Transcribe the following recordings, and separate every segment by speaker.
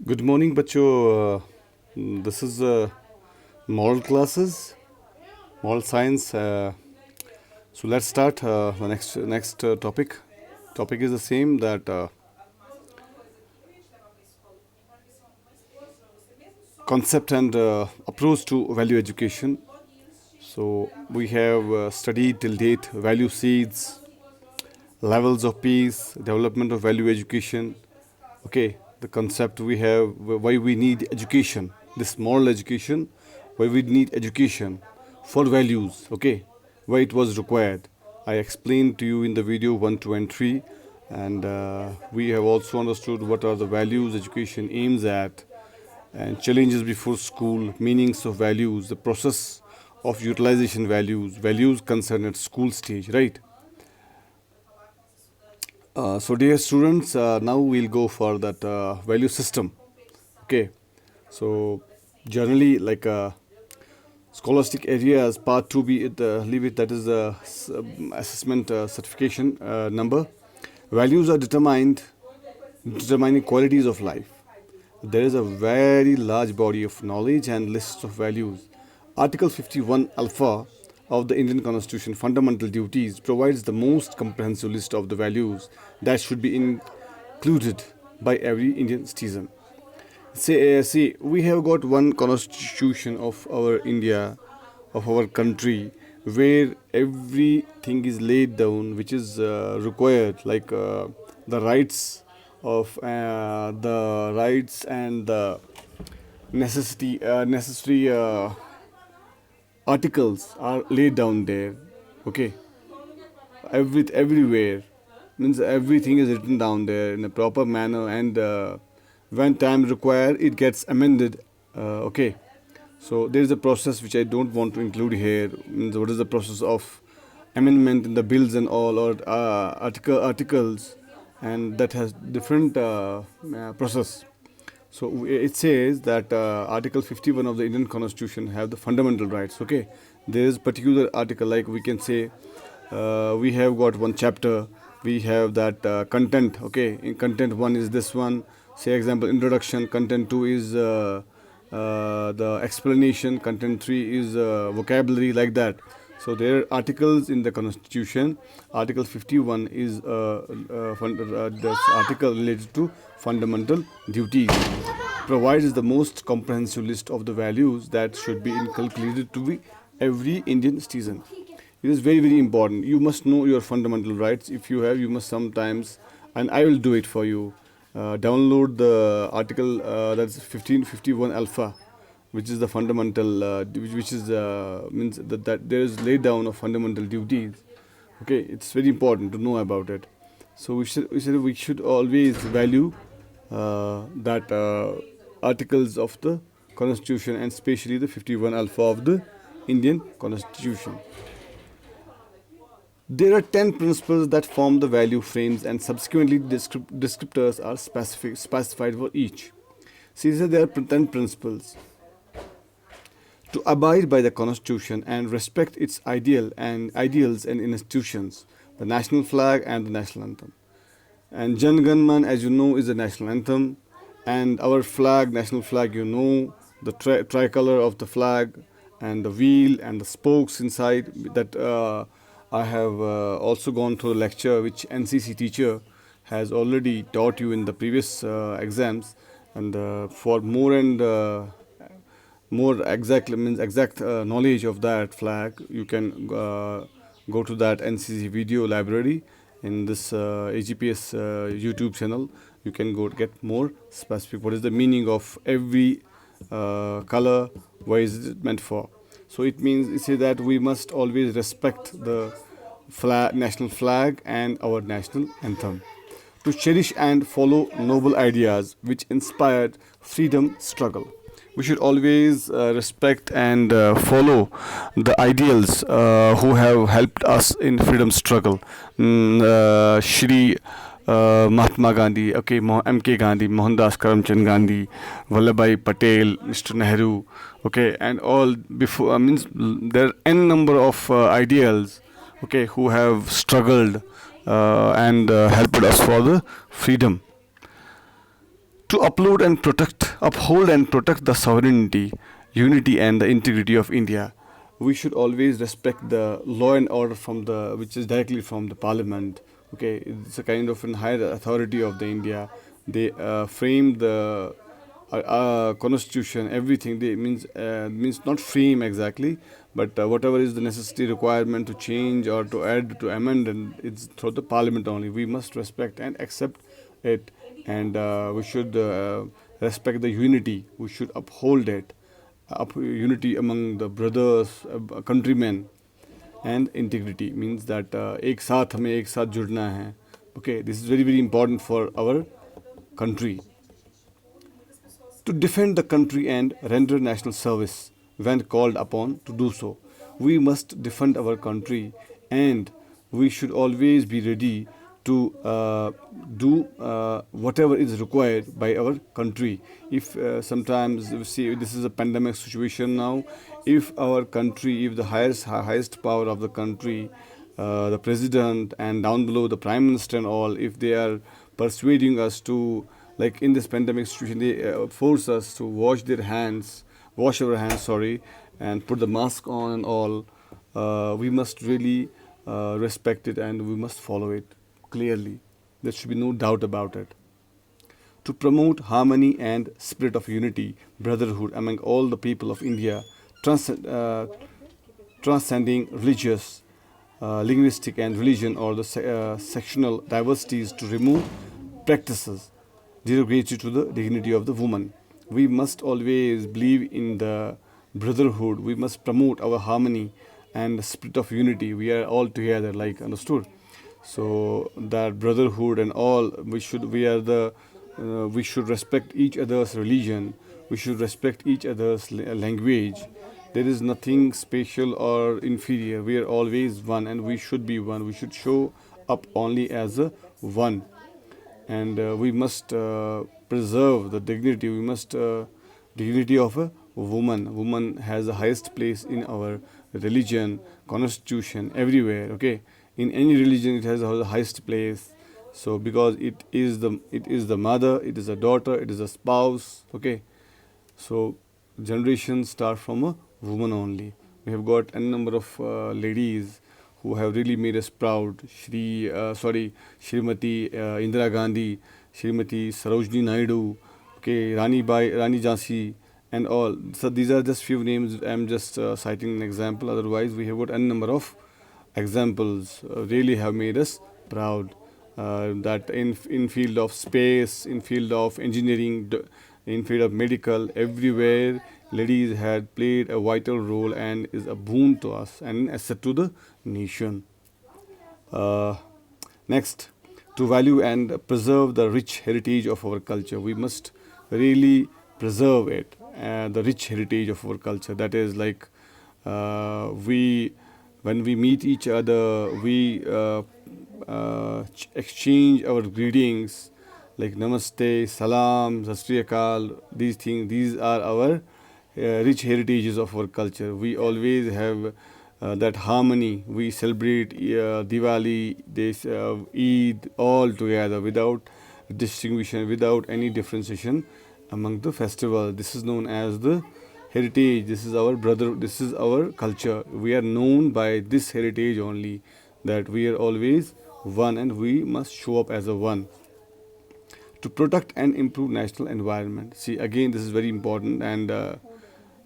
Speaker 1: Good morning, बच्चों. This is moral classes, moral science. So let's start the next topic. Topic is the same that concept and approach to value education. So we have studied till date value seeds, levels of peace, development of value education. Okay, the concept we have, why we need education, this moral education, why we need education for values. Okay, why it was required. I explained to you in the video 1, 2 and 3, and we have also understood what are the values education aims at, and challenges before school, meanings of values, the process of utilization values concerned at school stage, right? So dear students, now we'll go for that value system. Okay, so generally like scholastic areas part 2b leave it, that is the assessment certification number. Values are determining qualities of life. There is a very large body of knowledge and lists of values. Article 51 alpha of the Indian Constitution, Fundamental Duties, provides the most comprehensive list of the values that should be included by every Indian citizen. See, we have got one constitution of our India, of our country, where everything is laid down, which is required, like the rights of the rights and the necessary articles are laid down there. Okay, everywhere means everything is written down there in a proper manner, and when time required it gets amended. Okay, so there is a process which I don't want to include here. Means what is the process of amendment in the bills and all, or articles, and that has different process. So it says that Article 51 of the Indian Constitution have the fundamental rights. Okay, there is particular article, like we can say we have got one chapter. We have that content. Okay, in content one is this one. Say example introduction. Content two is the explanation. Content three is vocabulary, like that. So there are articles in the Constitution. Article 51 is this article related to fundamental duties. Provides the most comprehensive list of the values that should be inculcated to be every Indian citizen. It is very important. You must know your fundamental rights. If you have, you must sometimes, and I will do it for you. Download the article that's 1551 alpha, which is the fundamental, which is means that there is laid down of fundamental duties. Okay, it's very important to know about it. So we should always value that articles of the Constitution, and especially the 51 alpha of the Indian Constitution. There are 10 principles that form the value frames, and subsequently descriptors are specified for each. See, there are 10 principles. To abide by the Constitution and respect its ideals and institutions, the national flag and the national anthem. And Jan Gan Man, as you know, is the national anthem, and our flag, national flag, you know, the tricolor of the flag, and the wheel and the spokes inside. That I have also gone through a lecture which NCC teacher has already taught you in the previous exams, and for more and more exact knowledge of that flag, you can go to that NCC video library in this AGPS YouTube channel. You can go get more specific what is the meaning of every color, why is it meant for. So it means, it says that we must always respect the national flag and our national anthem. To cherish and follow noble ideas which inspired freedom struggle. We should always respect and follow the ideals who have helped us in freedom struggle. Shri Mahatma Gandhi, okay, M.K. Gandhi, Mohandas Karamchand Gandhi, Vallabhbhai Patel, Mr. Nehru, okay, and all before. Means there are n number of ideals, okay, who have struggled and helped us for the freedom. To uphold and protect the sovereignty, unity, and the integrity of India, we should always respect the law and order from the which is directly from the parliament. Okay, it's a kind of an higher authority of the India. They frame the constitution, everything. They means not frame exactly, but whatever is the necessity requirement to change or to add to amend, and it's through the parliament only. We must respect and accept it, and we should respect the unity. We should uphold it, unity among the brothers, countrymen, and integrity means that एक साथ हमें एक साथ जुड़ना है. Okay, this is very very important for our country. To defend the country and render national service when called upon to do so. We must defend our country, and we should always be ready to do whatever is required by our country. If sometimes we see this is a pandemic situation now, if our country, if the highest power of the country, the president and down below the prime minister and all, if they are persuading us to, like in this pandemic situation, they force us to wash our hands, sorry, and put the mask on and all. We must really respect it, and we must follow it clearly. There should be no doubt about it. To promote harmony and spirit of unity, brotherhood among all the people of India, transcending religious, linguistic, and religion or the sectional diversities, to remove practices derogatory to the dignity of the woman. We must always believe in the brotherhood. We must promote our harmony and the spirit of unity. We are all together, like understood. So that brotherhood and all, we should respect each other's religion. We should respect each other's language. There is nothing special or inferior. We are always one, and we should be one. We should show up only as a one, and we must preserve the dignity. We must dignity of a woman. Woman has the highest place in our religion, constitution, everywhere. Okay, in any religion it has the highest place. So because it is the mother, it is a daughter, it is a spouse. Okay, so generations start from a woman only. We have got a number of ladies who have really made us proud. Shrimati Indira Gandhi, Shrimati Sarojini Naidu, okay, Rani Jhansi, and all. So these are just few names. I'm just citing an example. Otherwise, we have got a number of examples. Really have made us proud. That in field of space, in field of engineering, in field of medical, everywhere ladies had played a vital role and is a boon to us and an asset to the nation. Uh, Next, to value and preserve the rich heritage of our culture, we must really preserve it, the rich heritage of our culture. That is like we, when we meet each other, we exchange our greetings like namaste, salam, sat sri akal. These things, these are our rich heritages of our culture. We always have that harmony. We celebrate Diwali, this Eid all together without distinction, without any differentiation among the festival. This is known as the heritage. This is our brother. This is our culture. We are known by this heritage only. That we are always one, and we must show up as a one. To protect and improve national environment. See, again, this is very important, and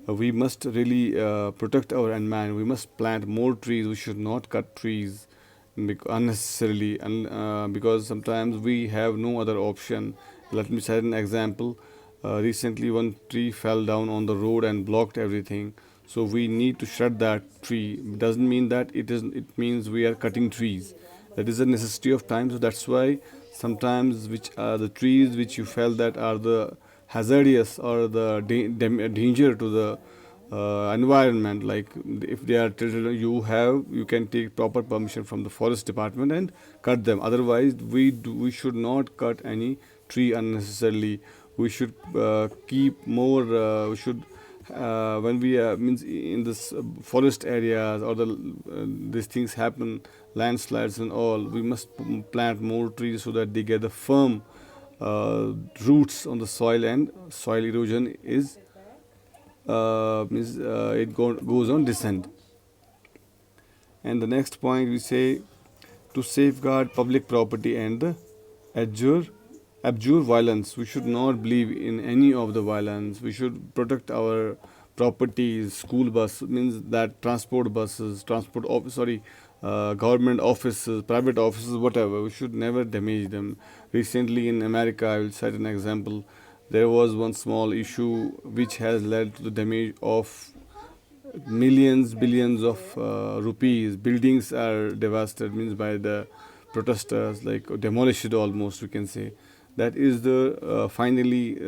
Speaker 1: we must really protect our environment. We must plant more trees. We should not cut trees unnecessarily, because sometimes we have no other option. Let me cite an example. Recently, one tree fell down on the road and blocked everything. So we need to shred that tree. Doesn't mean that it is. It means we are cutting trees. That is a necessity of time. So that's why sometimes which are the trees which you felt that are the hazardous or the danger to the environment, like if they are treated, you can take proper permission from the forest department and cut them. Otherwise we should not cut any tree unnecessarily. We should keep more. We should when we means in this forest areas, or these things happen, landslides and all, we must plant more trees so that they get a firm roots on the soil, and soil erosion is goes on descent. And the next point we say, to safeguard public property and the abjure abjure violence. We should not believe in any of the violence. We should protect our properties. School bus means that transport buses, government offices, private offices, whatever. We should never damage them. Recently in America, I will cite an example. There was one small issue which has led to the damage of millions, billions of rupees. Buildings are devastated, means by the protesters, like demolished almost, we can say. That is the finally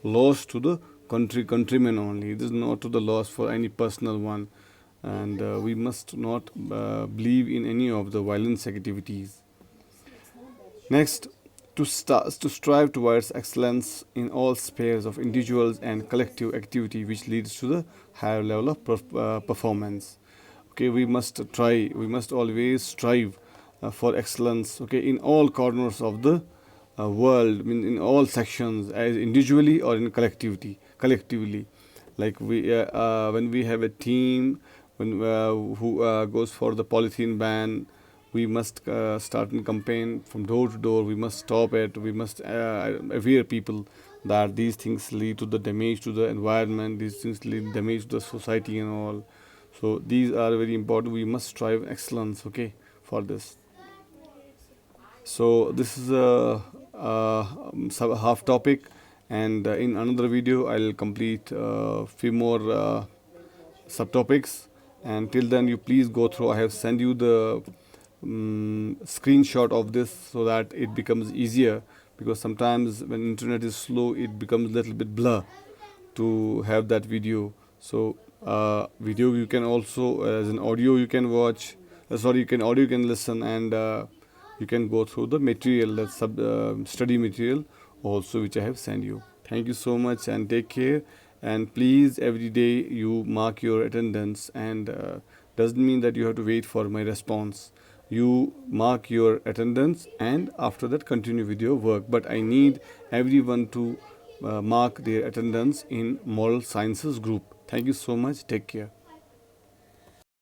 Speaker 1: loss to the countrymen only. It is not to the loss for any personal one. And we must not believe in any of the violence activities. Next, to strive towards excellence in all spheres of individuals and collective activity, which leads to the higher level of performance. Okay, we must always strive for excellence. Okay, in all corners of the world, I mean, in all sections, as individually or in collectively. Like when we have a team, when who goes for the polythene ban, we must start a campaign from door to door. We must stop it. We must aware people that these things lead to the damage to the environment. These things lead damage to the society and all. So these are very important. We must strive excellence. Okay, for this. So this is a half topic, and in another video I'll complete few more subtopics. And till then, you please go through. I have sent you the screenshot of this so that it becomes easier, because sometimes when internet is slow, it becomes a little bit blur to have that video. So video you can also, as an audio you can watch, you can audio, you can listen, and you can go through the material, that study material also, which I have sent you. Thank you so much, and take care. And please, every day you mark your attendance, and doesn't mean that you have to wait for my response. You mark your attendance, and after that continue with your work. But I need everyone to mark their attendance in moral sciences group. Thank you so much. Take care.